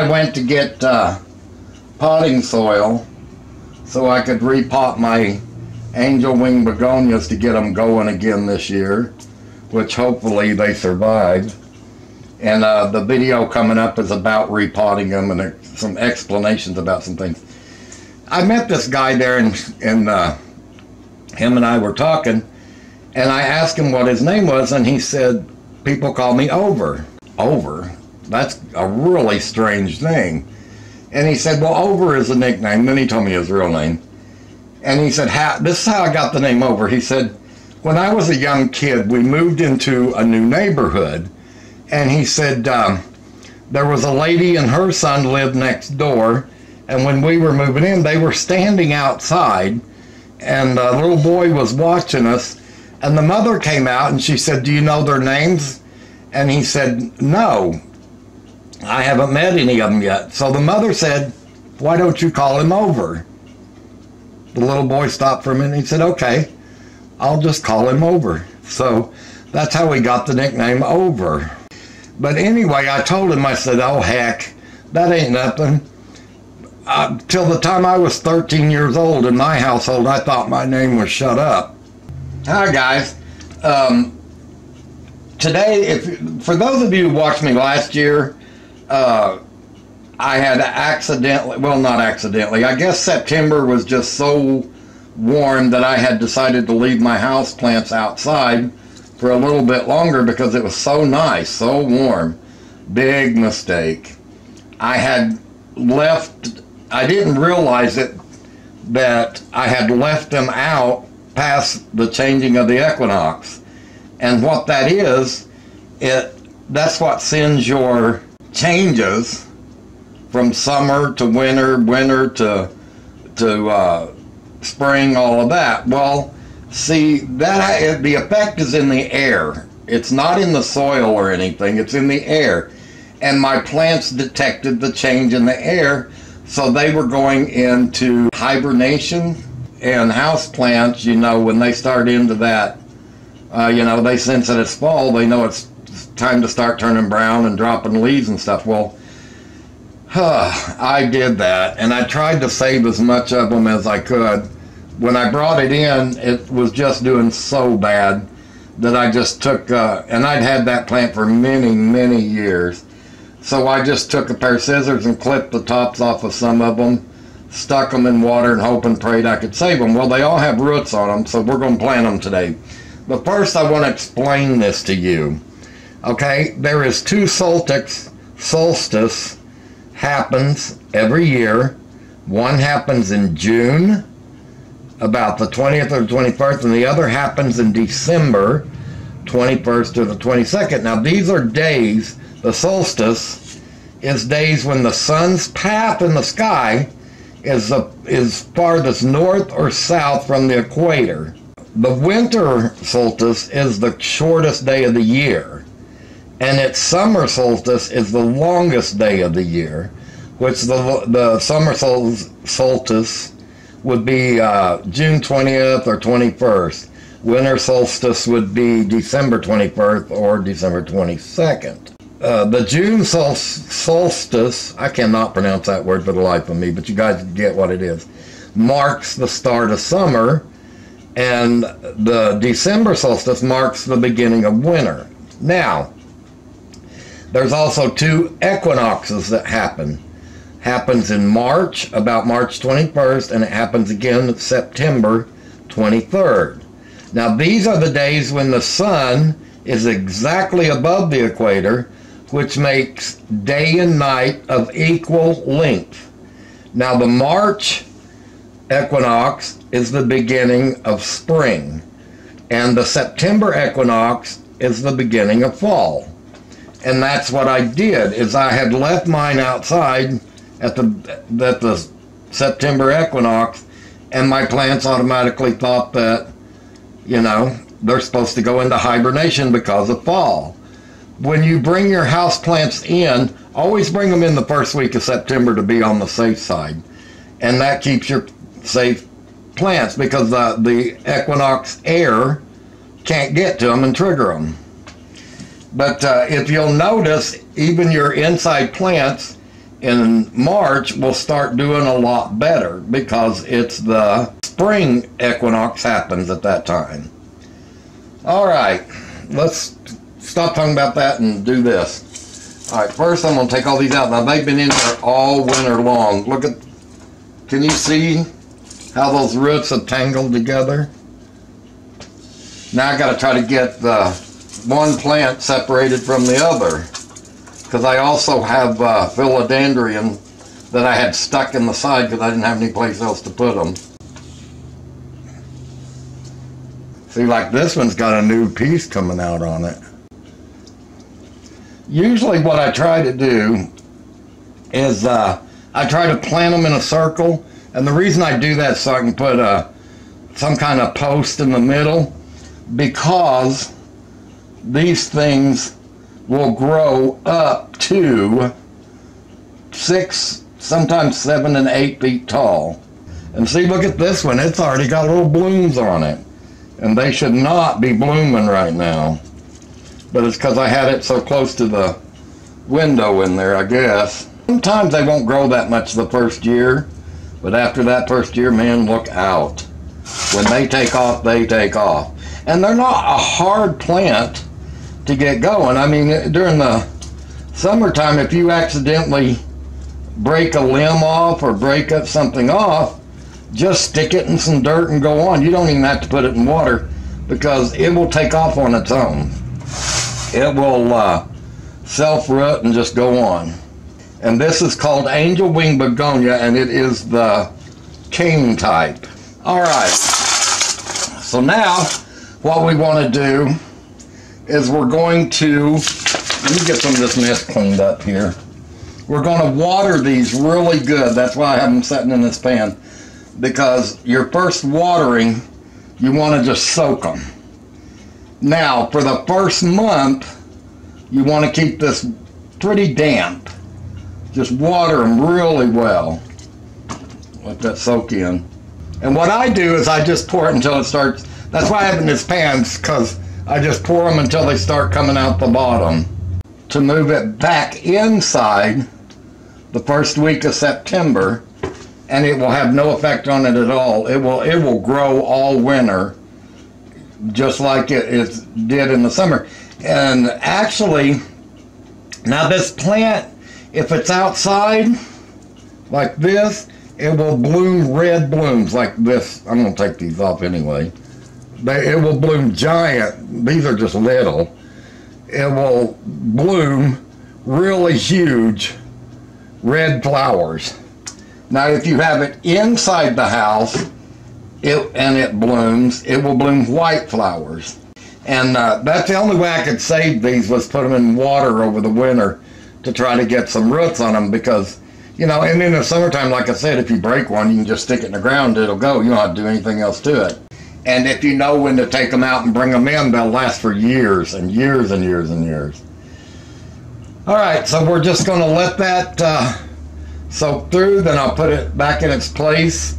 I went to get potting soil so I could repot my angel wing begonias to get them going again this year, which hopefully they survived. And the video coming up is about repotting them and some explanations about some things. I met this guy there, and him and I were talking, and I asked him what his name was, and he said, people call me Over. Over? That's a really strange thing. And he said, well, Over is a nickname. Then he told me his real name. And he said, this is how I got the name Over. He said, when I was a young kid, we moved into a new neighborhood. And he said, there was a lady and her son lived next door. And when we were moving in, they were standing outside. And the little boy was watching us. And the mother came out and she said, do you know their names? And he said, no, I haven't met any of them yet. So the mother said, why don't you call him Over? The little boy stopped for a minute and he said, okay, I'll just call him Over. So that's how we got the nickname Over. But anyway, I told him, I said, oh heck, that ain't nothing. Till the time I was 13 years old in my household, I thought my name was Shut Up. Hi guys. Today, for those of you who watched me last year, I had accidentally, well, not accidentally, I guess September was just so warm that I had decided to leave my house plants outside for a little bit longer because it was so nice, so warm. Big mistake. I had left, I didn't realize it, that I had left them out past the changing of the equinox. And what that is, that's what sends your changes from summer to winter, winter to spring, all of that. Well, see, that the effect is in the air. It's not in the soil or anything, it's in the air. And my plants detected the change in the air, so they were going into hibernation. And house plants, you know, when they start into that, you know, they sense that it's fall, they know it's time to start turning brown and dropping leaves and stuff. Well, I did that, and I tried to save as much of them as I could. When I brought it in, it was just doing so bad that I just took, and I'd had that plant for many, many years. So I just took a pair of scissors and clipped the tops off of some of them, stuck them in water and hoped and prayed I could save them. Well, they all have roots on them, so we're going to plant them today. But first I want to explain this to you. Okay, there is two solstice happens every year. One happens in June, about the 20th or the 21st, and the other happens in December, 21st or the 22nd. Now these are days, the solstice is days when the sun's path in the sky is farthest north or south from the equator. The winter solstice is the shortest day of the year, and its summer solstice is the longest day of the year, which the summer solstice would be June 20th or 21st. Winter solstice would be December 21st or December 22nd. The June solstice, I cannot pronounce that word for the life of me, but you guys get what it is, marks the start of summer, and the December solstice marks the beginning of winter. Now, there's also two equinoxes that happens in March, about March 21st, and it happens again September 23rd. Now these are the days when the sun is exactly above the equator, which makes day and night of equal length. Now the March equinox is the beginning of spring, and the September equinox is the beginning of fall. And that's what I did, is I had left mine outside at the September equinox, and my plants automatically thought that, you know, they're supposed to go into hibernation because of fall. When you bring your house plants in, always bring them in the first week of September to be on the safe side. And that keeps your safe plants, because the equinox air can't get to them and trigger them. But if you'll notice, even your inside plants, in March will start doing a lot better because it's the spring equinox happens at that time. All right, let's stop talking about that and do this. All right, first I'm going to take all these out. Now they've been in there all winter long. Look at, can you see how those roots have tangled together? Now I got to try to get the one plant separated from the other, because I also have philodendron that I had stuck in the side because I didn't have any place else to put them. See, like this one's got a new piece coming out on it. Usually what I try to do is I try to plant them in a circle, and the reason I do that is so I can put some kind of post in the middle, because these things will grow up to 6, sometimes 7 and 8 feet tall. And see, look at this one. It's already got little blooms on it. And they should not be blooming right now. But it's because I had it so close to the window in there, I guess. Sometimes they won't grow that much the first year. But after that first year, man, look out. When they take off, they take off. And they're not a hard plant to get going. I mean, during the summertime, if you accidentally break a limb off or break up something off, just stick it in some dirt and go on. You don't even have to put it in water, because it will take off on its own. It will self-root and just go on. And this is called angel wing begonia, and it is the king type. All right, so now what we want to do is we're going to, let me get some of this mess cleaned up here. We're going to water these really good. That's why I have them sitting in this pan, because your first watering, you want to just soak them. Now, for the first month, you want to keep this pretty damp. Just water them really well. Let that soak in. And what I do is I just pour it until it starts, that's why I have it in this pan, because I just pour them until they start coming out the bottom. To move it back inside the first week of September, and it will have no effect on it at all. It will grow all winter, just like it did in the summer. And actually, now this plant, if it's outside like this, it will bloom red blooms like this. I'm going to take these off anyway. It will bloom giant. These are just little. It will bloom really huge red flowers. Now, if you have it inside the house and it blooms, it will bloom white flowers. And that's the only way I could save these, was put them in water over the winter to try to get some roots on them, because, you know, and in the summertime, like I said, if you break one, you can just stick it in the ground, it'll go. You don't have to do anything else to it. And if you know when to take them out and bring them in, they'll last for years and years and years and years. All right, so we're just going to let that soak through. Then I'll put it back in its place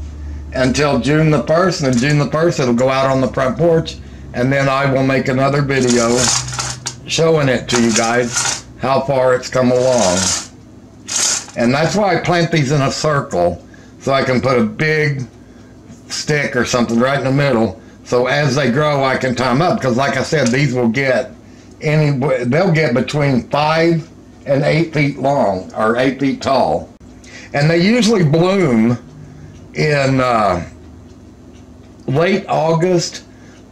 until June the 1st. And then June the 1st, it'll go out on the front porch. And then I will make another video showing it to you guys, how far it's come along. And that's why I plant these in a circle, so I can put a big stick or something right in the middle, so as they grow I can tie them up, because like I said, these will get they'll get between 5 and 8 feet long, or 8 feet tall. And they usually bloom in late August,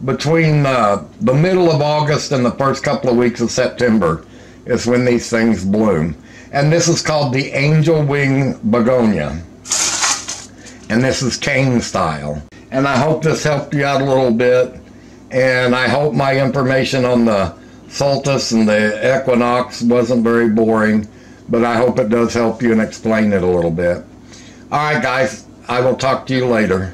between the middle of August and the first couple of weeks of September is when these things bloom. And this is called the angel wing begonia. And this is cane style. And I hope this helped you out a little bit. And I hope my information on the solstice and the equinox wasn't very boring. But I hope it does help you and explain it a little bit. All right, guys. I will talk to you later.